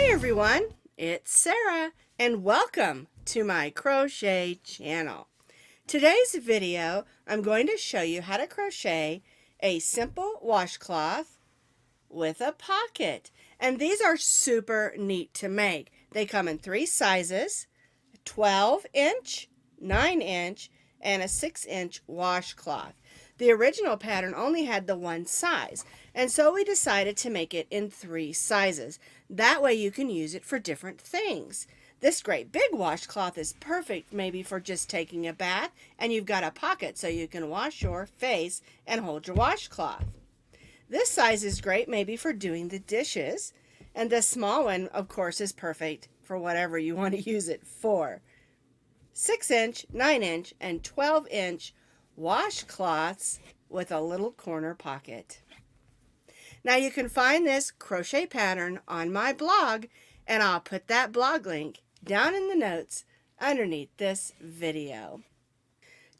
Hi everyone, it's Sarah and welcome to my crochet channel. Today's video I'm going to show you how to crochet a simple washcloth with a pocket. And these are super neat to make. They come in 3 sizes, 12-inch, 9-inch, and a 6-inch washcloth. The original pattern only had the one size, and so we decided to make it in 3 sizes. That way you can use it for different things. This great big washcloth is perfect maybe for just taking a bath, and you've got a pocket so you can wash your face and hold your washcloth. This size is great maybe for doing the dishes, and this small one, of course, is perfect for whatever you want to use it for. 6-inch, 9-inch, and 12-inch washcloths with a little corner pocket. Now you can find this crochet pattern on my blog, and I'll put that blog link down in the notes underneath this video.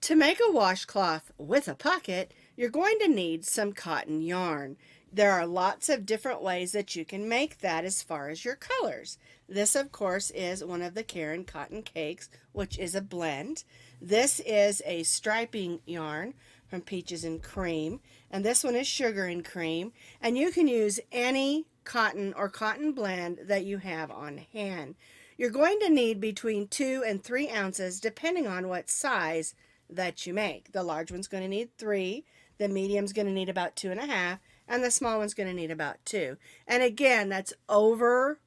To make a washcloth with a pocket, you're going to need some cotton yarn. There are lots of different ways that you can make that as far as your colors. This, of course, is one of the Karen Cotton Cakes, which is a blend. This is a striping yarn from Peaches and Cream, and this one is Sugar and Cream. And you can use any cotton or cotton blend that you have on hand. You're going to need between 2 and 3 ounces, depending on what size that you make. The large one's going to need 3, the medium's going to need about 2.5, and the small one's going to need about 2. And again, that's over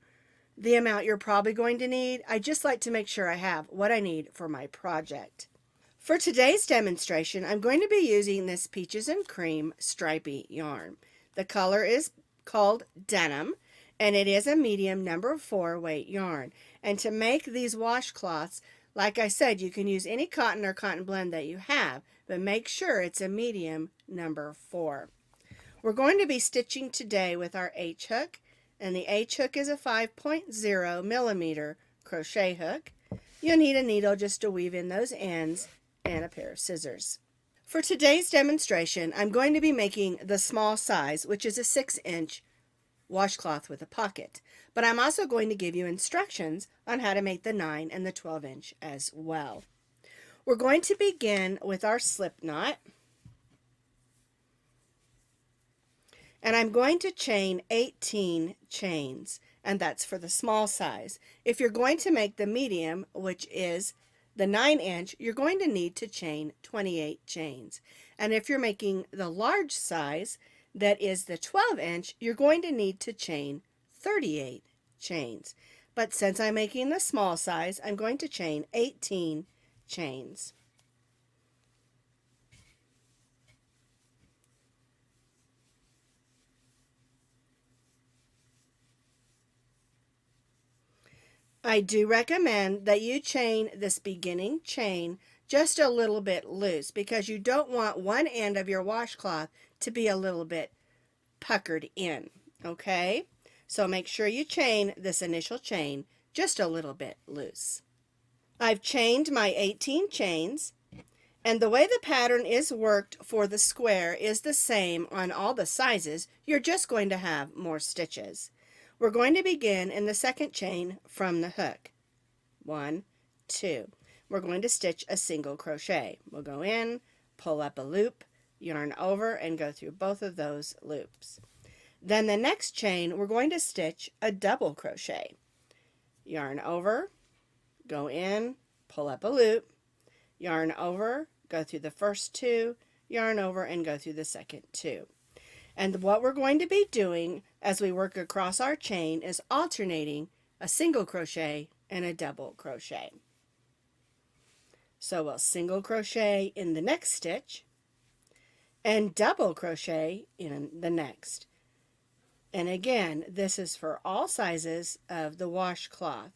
the amount you're probably going to need. I just like to make sure I have what I need for my project. For today's demonstration, I'm going to be using this Peaches and Cream stripy yarn. The color is called Denim, and it is a medium number 4 weight yarn. And to make these washcloths, like I said, you can use any cotton or cotton blend that you have, but make sure it's a medium number 4. We're going to be stitching today with our H hook, and the H hook is a 5.0 millimeter crochet hook. You'll need a needle just to weave in those ends and a pair of scissors. For today's demonstration, I'm going to be making the small size, which is a 6-inch washcloth with a pocket. But I'm also going to give you instructions on how to make the 9 and the 12-inch as well. We're going to begin with our slip knot. And I'm going to chain 18 chains, and that's for the small size. If you're going to make the medium, which is the 9-inch, you're going to need to chain 28 chains. And if you're making the large size, that is the 12-inch, you're going to need to chain 38 chains. But since I'm making the small size, I'm going to chain 18 chains. I do recommend that you chain this beginning chain just a little bit loose, because you don't want one end of your washcloth to be a little bit puckered in, okay? So make sure you chain this initial chain just a little bit loose. I've chained my 18 chains, and the way the pattern is worked for the square is the same on all the sizes. You're just going to have more stitches. We're going to begin in the second chain from the hook. 1, 2. We're going to stitch a single crochet. We'll go in, pull up a loop, yarn over, and go through both of those loops. Then the next chain, we're going to stitch a double crochet. Yarn over, go in, pull up a loop, yarn over, go through the first 2, yarn over, and go through the second 2. And what we're going to be doing as we work across our chain is alternating a single crochet and a double crochet. So we'll single crochet in the next stitch and double crochet in the next. And again, this is for all sizes of the washcloth.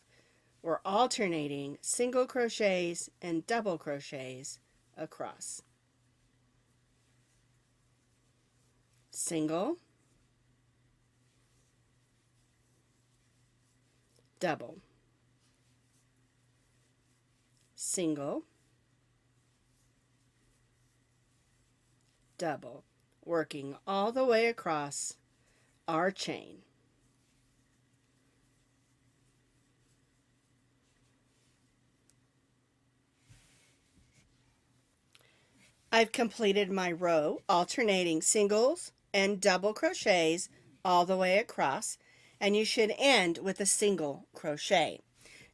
We're alternating single crochets and double crochets across. Single, double, single, double, working all the way across our chain. I've completed my row alternating singles and double crochets all the way across, and you should end with a single crochet.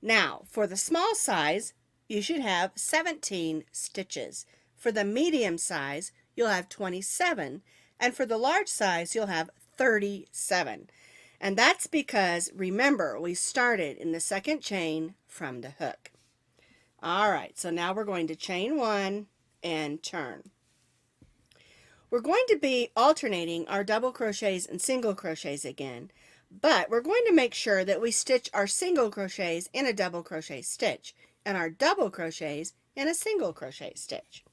Now, for the small size, you should have 17 stitches. For the medium size, you'll have 27, and for the large size, you'll have 37. And that's because, remember, we started in the second chain from the hook. All right, so now we're going to chain one and turn. We're going to be alternating our double crochets and single crochets again, but we're going to make sure that we stitch our single crochets in a double crochet stitch and our double crochets in a single crochet stitch.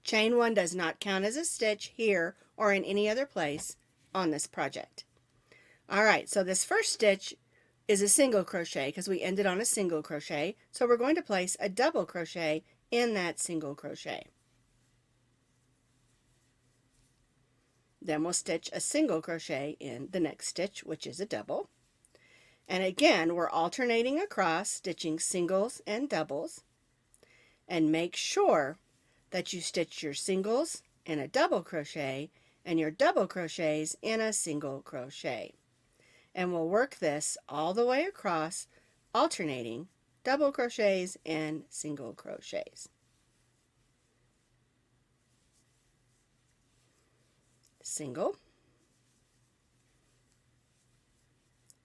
Chain one does not count as a stitch here or in any other place on this project. All right, so this first stitch is a single crochet because we ended on a single crochet, so we're going to place a double crochet in that single crochet. Then we'll stitch a single crochet in the next stitch, which is a double. And again, we're alternating across, stitching singles and doubles. And make sure that you stitch your singles in a double crochet and your double crochets in a single crochet. And we'll work this all the way across, alternating double crochets and single crochets. Single,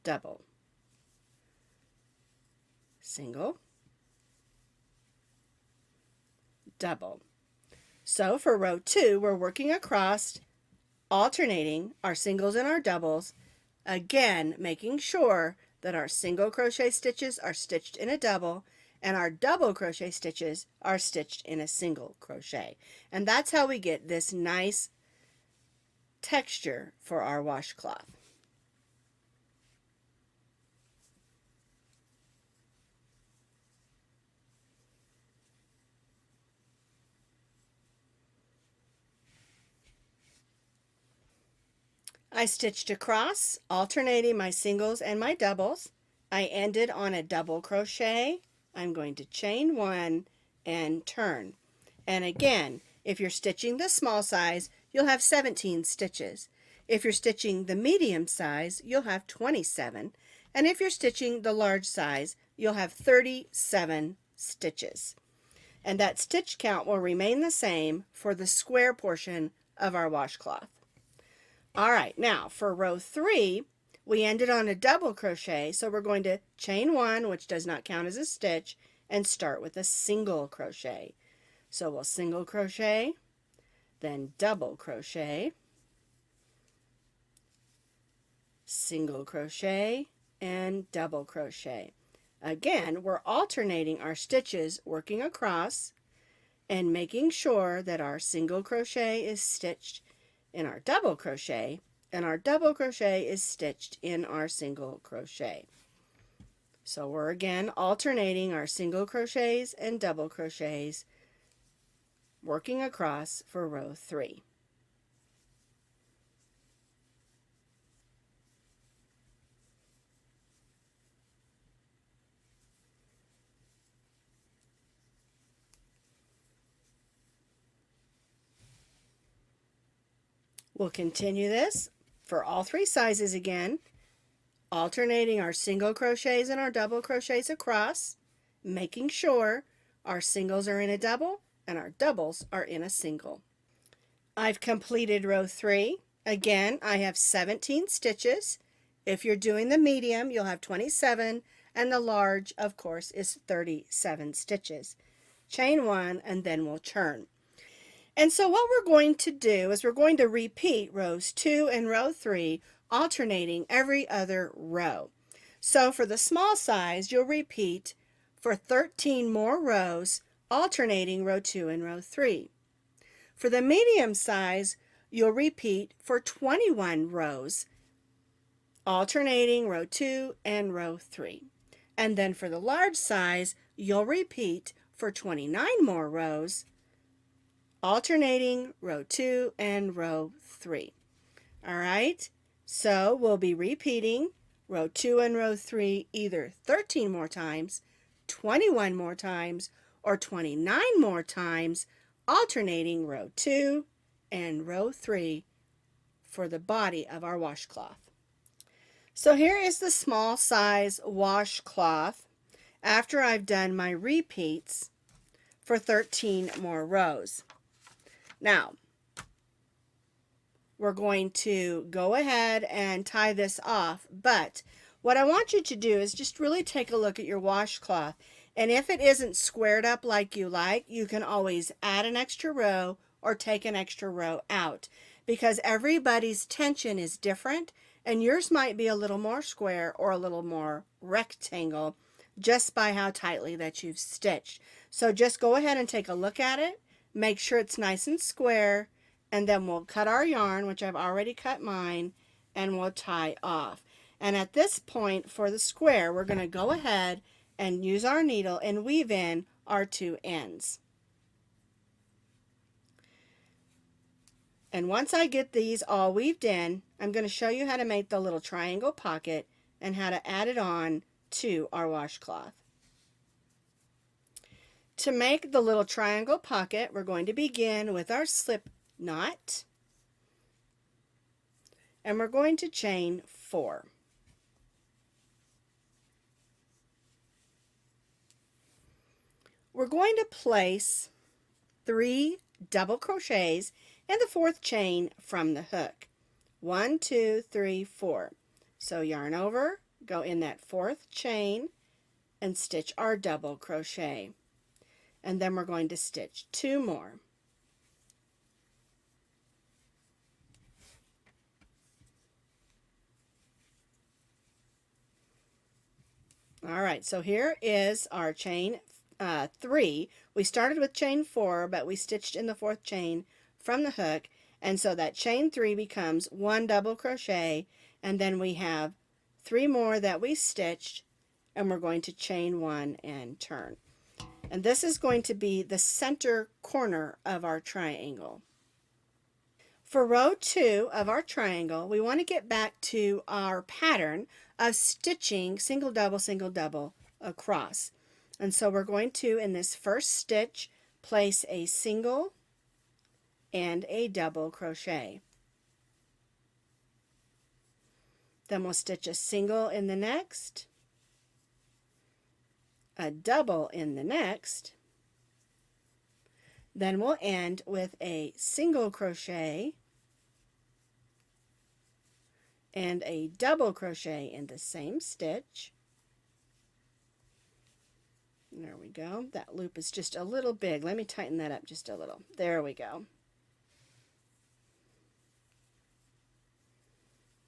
double, single, double. So for row 2, we're working across, alternating our singles and our doubles, again making sure that our single crochet stitches are stitched in a double and our double crochet stitches are stitched in a single crochet. And that's how we get this nice texture for our washcloth. I stitched across, alternating my singles and my doubles. I ended on a double crochet. I'm going to chain one and turn. And again, if you're stitching the small size, you'll have 17 stitches. If you're stitching the medium size, you'll have 27. And if you're stitching the large size, you'll have 37 stitches. And that stitch count will remain the same for the square portion of our washcloth. All right, now for row 3, we ended on a double crochet, so we're going to chain one, which does not count as a stitch, and start with a single crochet. So we'll single crochet, then double crochet, single crochet, and double crochet. Again, we're alternating our stitches, working across and making sure that our single crochet is stitched in our double crochet and our double crochet is stitched in our single crochet. So we're again alternating our single crochets and double crochets, working across for row 3. We'll continue this for all 3 sizes again, alternating our single crochets and our double crochets across, making sure our singles are in a double and our doubles are in a single. I've completed row 3. Again, I have 17 stitches. If you're doing the medium, you'll have 27, and the large, of course, is 37 stitches. Chain one, and then we'll turn. And so what we're going to do is we're going to repeat rows 2 and row 3, alternating every other row. So for the small size, you'll repeat for 13 more rows, alternating row 2 and row 3. For the medium size, you'll repeat for 21 rows, alternating row 2 and row 3. And then for the large size, you'll repeat for 29 more rows, alternating row 2 and row 3. All right, so we'll be repeating row 2 and row 3 either 13 more times, 21 more times, or 29 more times, alternating row 2 and row 3 for the body of our washcloth. So here is the small size washcloth after I've done my repeats for 13 more rows. Now, we're going to go ahead and tie this off, but what I want you to do is just really take a look at your washcloth, and if it isn't squared up like you like, you can always add an extra row or take an extra row out, because everybody's tension is different, and yours might be a little more square or a little more rectangle just by how tightly that you've stitched. So just go ahead and take a look at it, make sure it's nice and square, and then we'll cut our yarn, which I've already cut mine, and we'll tie off. And at this point for the square, we're going to go ahead and use our needle and weave in our 2 ends. And once I get these all weaved in, I'm going to show you how to make the little triangle pocket and how to add it on to our washcloth. To make the little triangle pocket, we're going to begin with our slip knot, and we're going to chain 4. We're going to place 3 double crochets in the 4th chain from the hook. 1, 2, 3, 4. So yarn over, go in that 4th chain and stitch our double crochet. And then we're going to stitch 2 more. Alright, so here is our chain 3. We started with chain 4, but we stitched in the 4th chain from the hook, and so that chain 3 becomes 1 double crochet, and then we have 3 more that we stitched, and we're going to chain 1 and turn. And this is going to be the center corner of our triangle. For row 2 of our triangle, we want to get back to our pattern of stitching single double across. And so we're going to, in this first stitch, place a single and a double crochet. Then we'll stitch a single in the next, a double in the next, then we'll end with a single crochet and a double crochet in the same stitch. There we go. That loop is just a little big. Let me tighten that up just a little. There we go.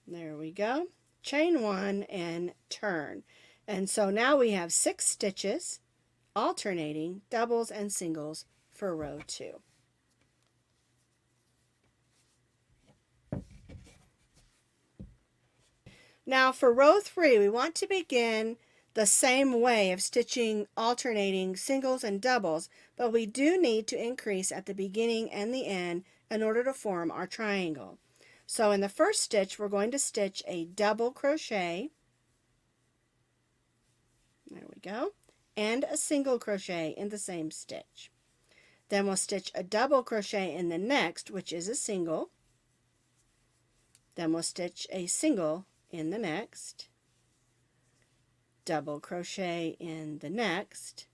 There we go. Chain 1 and turn. And so now we have 6 stitches, alternating doubles and singles for row 2. Now for row 3, we want to begin the same way of stitching alternating singles and doubles, but we do need to increase at the beginning and the end in order to form our triangle. So in the first stitch, we're going to stitch a double crochet, there we go, and a single crochet in the same stitch. Then we'll stitch a double crochet in the next, which is a single. Then we'll stitch a single in the next, double crochet in the next,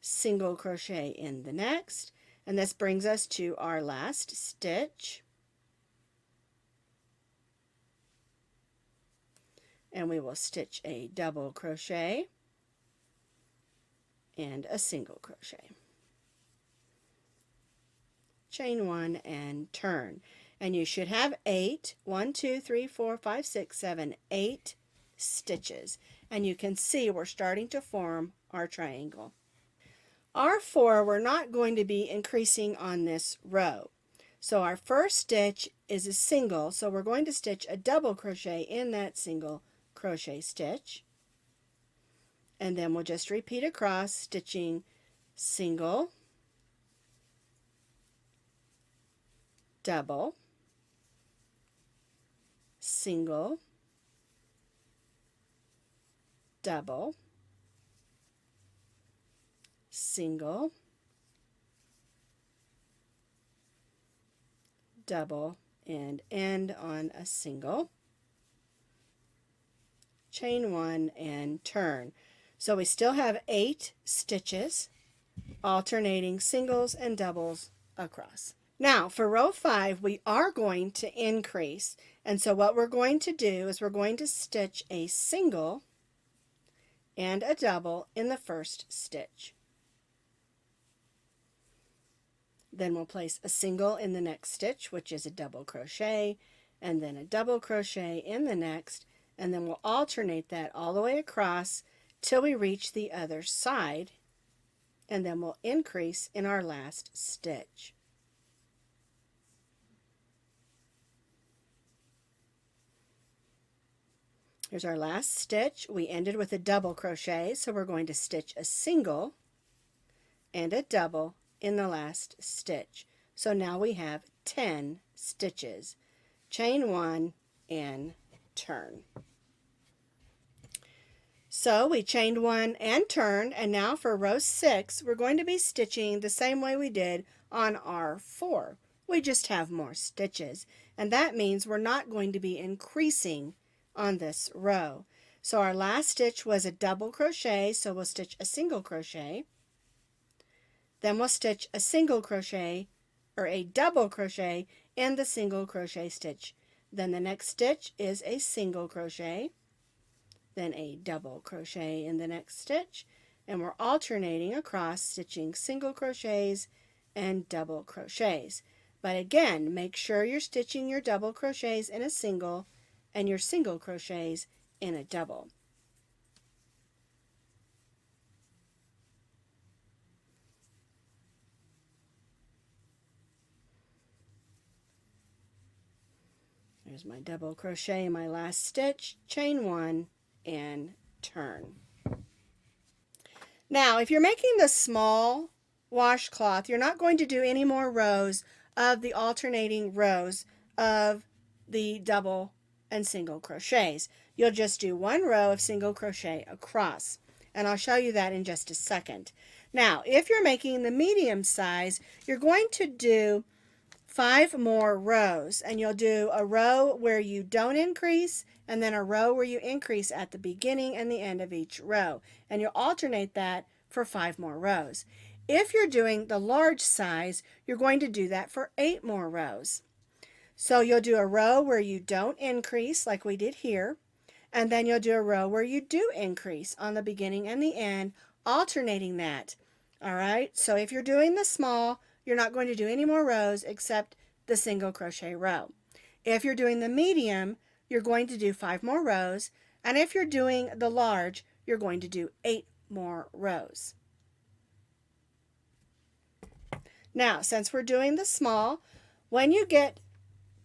single crochet in the next, and this brings us to our last stitch. And we will stitch a double crochet and a single crochet. Chain 1 and turn. And you should have 8, 1, 2, 3, 4, 5, 6, 7, 8 stitches. And you can see we're starting to form our triangle. Our 4, we're not going to be increasing on this row. So our first stitch is a single, so we're going to stitch a double crochet in that single crochet stitch. And then we'll just repeat across, stitching single, double, single, double, single, double, and end on a single, chain 1, and turn. So we still have 8 stitches, alternating singles and doubles across. Now for row 5 we are going to increase, and so what we're going to do is we're going to stitch a single and a double in the first stitch. Then we'll place a single in the next stitch, which is a double crochet, and then a double crochet in the next, and then we'll alternate that all the way across till we reach the other side, and then we'll increase in our last stitch. Here's our last stitch. We ended with a double crochet, so we're going to stitch a single and a double in the last stitch. So now we have 10 stitches. Chain 1 and turn. So we chained 1 and turned, and now for row 6 we're going to be stitching the same way we did on R4. We just have more stitches, and that means we're not going to be increasing on this row. So our last stitch was a double crochet, so we'll stitch a single crochet. Then we'll stitch a single crochet or a double crochet in the single crochet stitch. Then the next stitch is a single crochet, then a double crochet in the next stitch, and we're alternating across stitching single crochets and double crochets. But again, make sure you're stitching your double crochets in a single and your single crochets in a double. There's my double crochet in my last stitch, chain 1 and turn. Now if you're making the small washcloth, you're not going to do any more rows of the alternating rows of the double and single crochets. You'll just do one row of single crochet across, and I'll show you that in just a second. Now if you're making the medium size, you're going to do 5 more rows, and you'll do a row where you don't increase and then a row where you increase at the beginning and the end of each row, and you'll alternate that for 5 more rows. If you're doing the large size, you're going to do that for 8 more rows. So you'll do a row where you don't increase like we did here, and then you'll do a row where you do increase on the beginning and the end, alternating that. All right, so if you're doing the small, you're not going to do any more rows except the single crochet row. If you're doing the medium, you're going to do 5 more rows, and if you're doing the large, you're going to do 8 more rows. Now, since we're doing the small, when you get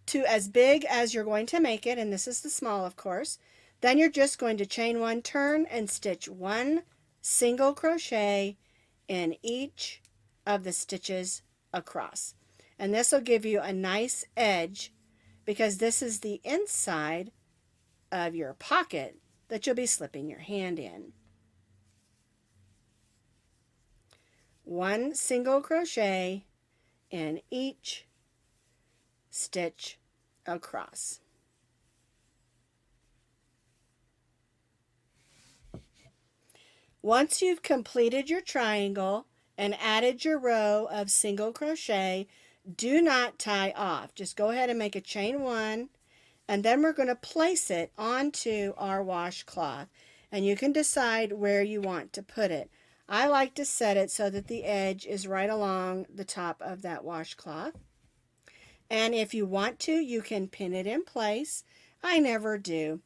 to as big as you're going to make it, and this is the small of course, then you're just going to chain 1, turn, and stitch 1 single crochet in each of the stitches across. And this will give you a nice edge because this is the inside of your pocket that you'll be slipping your hand in. 1 single crochet in each stitch across. Once you've completed your triangle and added your row of single crochet, do not tie off. Just go ahead and make a chain 1, and then we're going to place it onto our washcloth, and you can decide where you want to put it. I like to set it so that the edge is right along the top of that washcloth. And if you want to, you can pin it in place. I never do,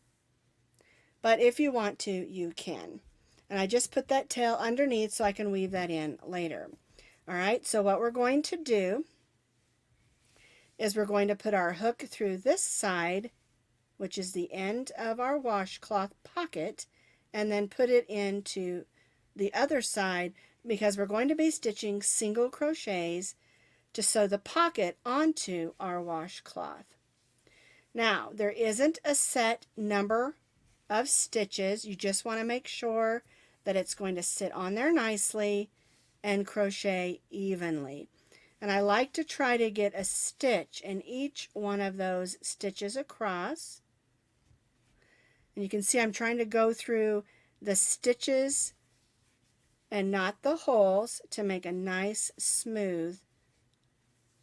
but if you want to, you can. And I just put that tail underneath so I can weave that in later. All right, so what we're going to do is we're going to put our hook through this side, which is the end of our washcloth pocket, and then put it into the other side because we're going to be stitching single crochets to sew the pocket onto our washcloth. Now, there isn't a set number of stitches. You just want to make sure that it's going to sit on there nicely and crochet evenly. And I like to try to get a stitch in each one of those stitches across. And you can see I'm trying to go through the stitches and not the holes to make a nice smooth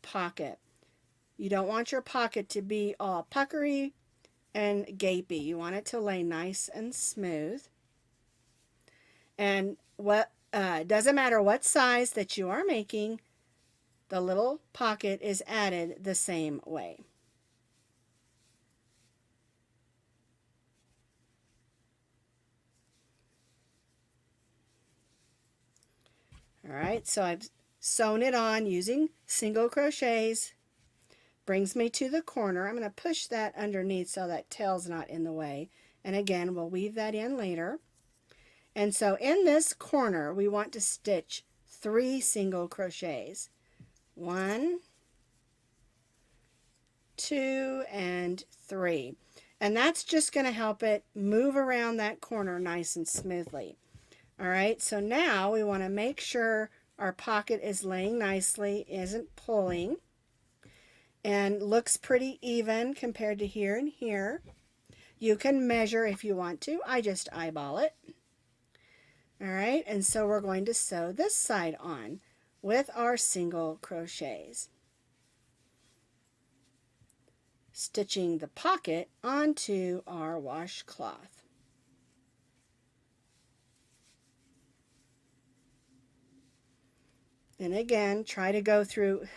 pocket. You don't want your pocket to be all puckery and gapey. You want it to lay nice and smooth. And what doesn't matter what size that you are making, the little pocket is added the same way. All right, so I've sewn it on using single crochets. Brings me to the corner. I'm going to push that underneath so that tail's not in the way. And again, we'll weave that in later. And so in this corner, we want to stitch 3 single crochets. 1, 2, and 3. And that's just going to help it move around that corner nice and smoothly. All right, so now we want to make sure our pocket is laying nicely, isn't pulling, and looks pretty even compared to here and here. You can measure if you want to. I just eyeball it. All right, and so we're going to sew this side on with our single crochets, stitching the pocket onto our washcloth. And again, try to go through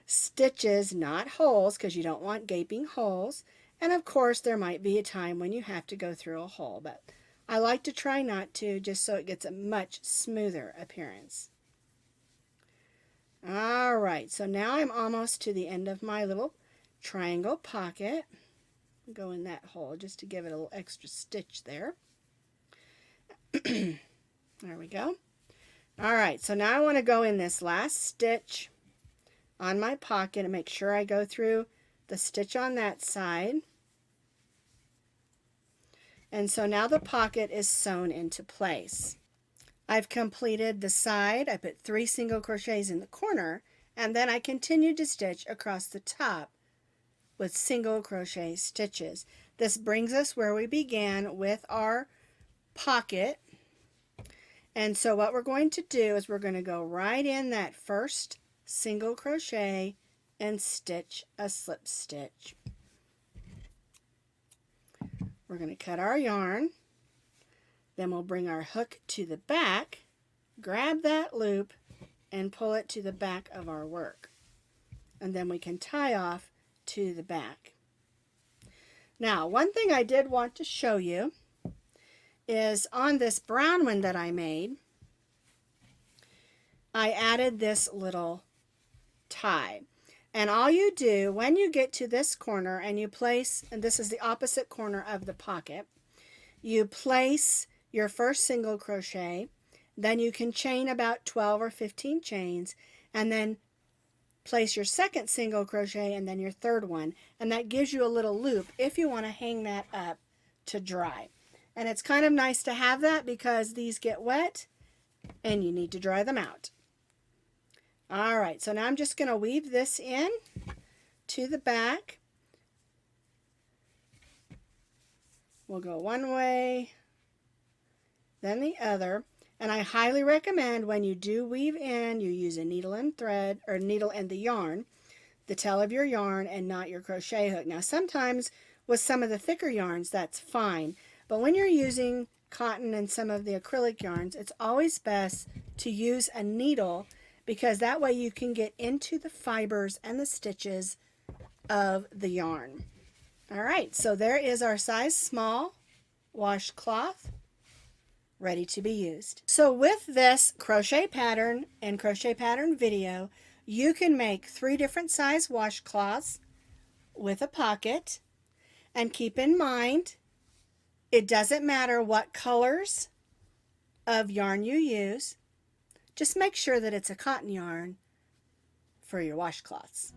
stitches, not holes, because you don't want gaping holes. And of course, there might be a time when you have to go through a hole, but I like to try not to, just so it gets a much smoother appearance. All right, so now I'm almost to the end of my little triangle pocket. Go in that hole just to give it a little extra stitch there. There we go. All right, so now I want to go in this last stitch on my pocket and make sure I go through the stitch on that side. And so now the pocket is sewn into place. I've completed the side. I put 3 single crochets in the corner, and then I continued to stitch across the top with single crochet stitches. This brings us where we began with our pocket. And so what we're going to do is we're going to go right in that first single crochet and stitch a slip stitch. We're going to cut our yarn. Then we'll bring our hook to the back, grab that loop, and pull it to the back of our work. And then we can tie off to the back. Now, one thing I did want to show you is on this brown one that I made, I added this little tie. And all you do when you get to this corner and you place, and this is the opposite corner of the pocket, you place your first single crochet, then you can chain about 12 or 15 chains, and then place your second single crochet and then your third one, and that gives you a little loop if you want to hang that up to dry. And it's kind of nice to have that because these get wet and you need to dry them out. All right, so now I'm just going to weave this in to the back. We'll go one way, then the other. And I highly recommend when you do weave in, you use a needle and thread, or needle and the yarn, the tail of your yarn, and not your crochet hook. Now sometimes with some of the thicker yarns, that's fine. But when you're using cotton and some of the acrylic yarns, it's always best to use a needle, because that way you can get into the fibers and the stitches of the yarn. All right, so there is our size small washcloth ready to be used. So with this crochet pattern and crochet pattern video, you can make 3 different size washcloths with a pocket. And keep in mind, it doesn't matter what colors of yarn you use. Just make sure that it's a cotton yarn for your washcloths.